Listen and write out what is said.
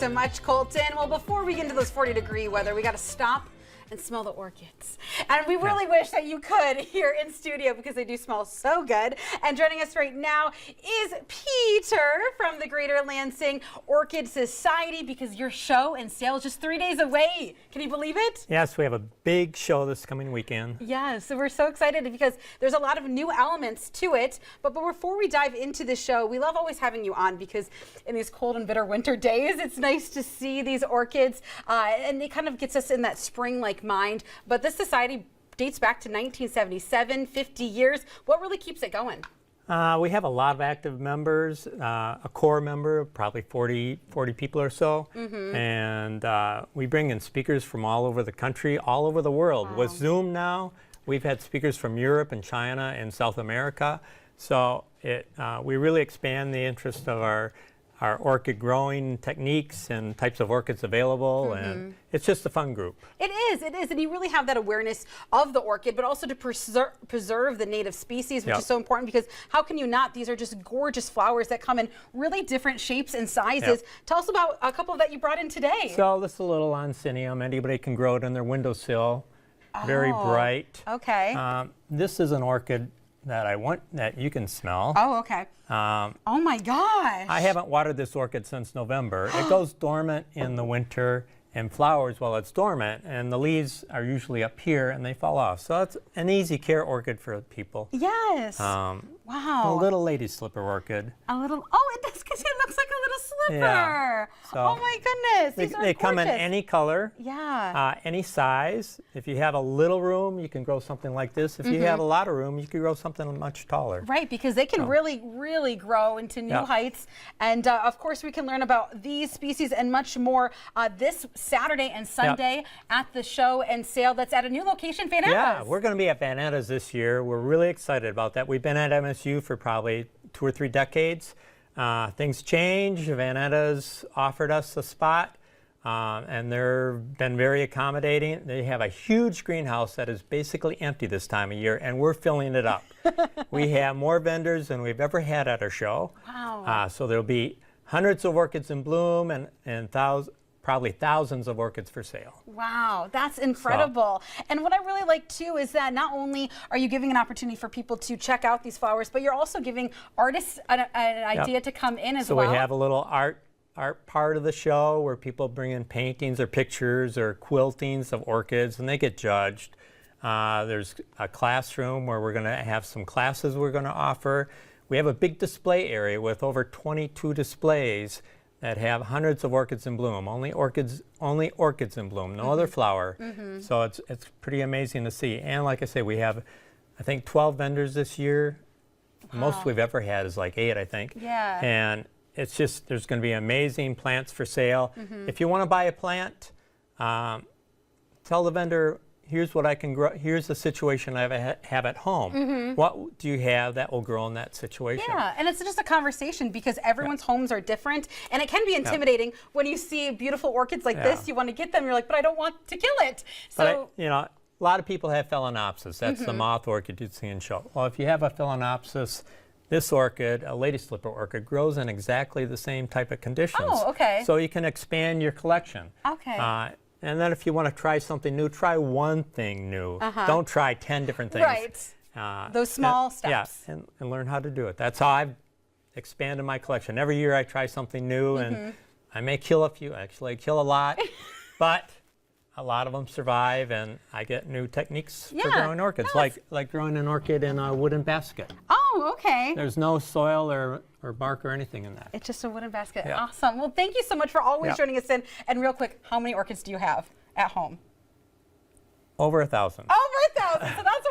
So much, Colton. Well, before we get into those 40-degree weather, we got to stop and smell the orchids. And we really wish that you could here in studio because they do smell so good. And joining us right now is Peter from the Greater Lansing Orchid Society, because your show and sale is just 3 days away. Can you believe it? Yes, we have a big show this coming weekend. Yes, so we're so excited because there's a lot of new elements to it. But before we dive into the show, we love always having you on because in these cold and bitter winter days, it's nice to see these orchids and it kind of gets us in that spring-like mind. But this society dates back to 1977, 50 years. What really keeps it going? We have a lot of active members, a core member, probably 40 people or so. And we bring in speakers from all over the country, all over the world. Wow. With Zoom now, we've had speakers from Europe and China and South America. So we really expand the interest of our orchid growing techniques and types of orchids available, and it's just a fun group. It is, and you really have that awareness of the orchid, but also to preserve the native species, which is so important because how can you not? These are just gorgeous flowers that come in really different shapes and sizes. Tell us about a couple that you brought in today. So this is a little oncidium. Anybody can grow it in their windowsill. Very bright. Okay. This is an orchid that you can smell. Oh, okay. Oh my gosh. I haven't watered this orchid since November. It goes dormant in the winter and flowers while it's dormant, and the leaves are usually up here and they fall off. So it's an easy care orchid for people. Yes. Wow. A little lady slipper orchid. A little, oh, it does, because it looks like a little slipper. Yeah. So oh my goodness. They come in any color, any size. If you have a little room, you can grow something like this. If you have a lot of room, you can grow something much taller. Right, because they can really grow into new heights. And of course, we can learn about these species and much more this Saturday and Sunday at the show and sale that's at a new location, Van Attas. Yeah, we're going to be at Van Attas this year. We're really excited about that. We've been at MSU for probably 2 or 3 decades. Things change. Van Attas offered us a spot, and they've been very accommodating. They have a huge greenhouse that is basically empty this time of year, and we're filling it up. We have more vendors than we've ever had at our show. Wow. So there'll be hundreds of orchids in bloom and probably thousands of orchids for sale. Wow, that's incredible. And what I really like too is that not only are you giving an opportunity for people to check out these flowers, but you're also giving artists an idea to come in as well. So we have a little art part of the show where people bring in paintings or pictures or quiltings of orchids and they get judged. There's a classroom where we're going to have some classes we're going to offer. We have a big display area with over 22 displays that have hundreds of orchids in bloom. Only orchids in bloom, no other flower. So it's pretty amazing to see. And like I say, we have, I think, 12 vendors this year. Wow. Most we've ever had is like 8, I think. Yeah. And it's just, there's going to be amazing plants for sale. If you want to buy a plant, tell the vendor, here's what I can grow, here's the situation I have at home. What do you have that will grow in that situation? Yeah, and it's just a conversation because everyone's homes are different, and it can be intimidating when you see beautiful orchids like this, you want to get them, you're like, but I don't want to kill it. So, but a lot of people have phalaenopsis. That's the moth orchid you see in show. Well, if you have a phalaenopsis, this orchid, a lady slipper orchid, grows in exactly the same type of conditions. Oh, okay. So you can expand your collection. Okay. And then if you want to try something new, try one thing new. Don't try 10 different things. Right. Those small steps. Yeah, and learn how to do it. That's how I've expanded my collection. Every year I try something new, and I may kill a few. Actually, I kill a lot, but a lot of them survive, and I get new techniques for growing orchids, like growing an orchid in a wooden basket. Oh, okay. There's no soil or bark or anything in that. It's just a wooden basket. Awesome. Well, thank you so much for always joining us in. And real quick, how many orchids do you have at home? Over 1,000. Over 1,000. So that's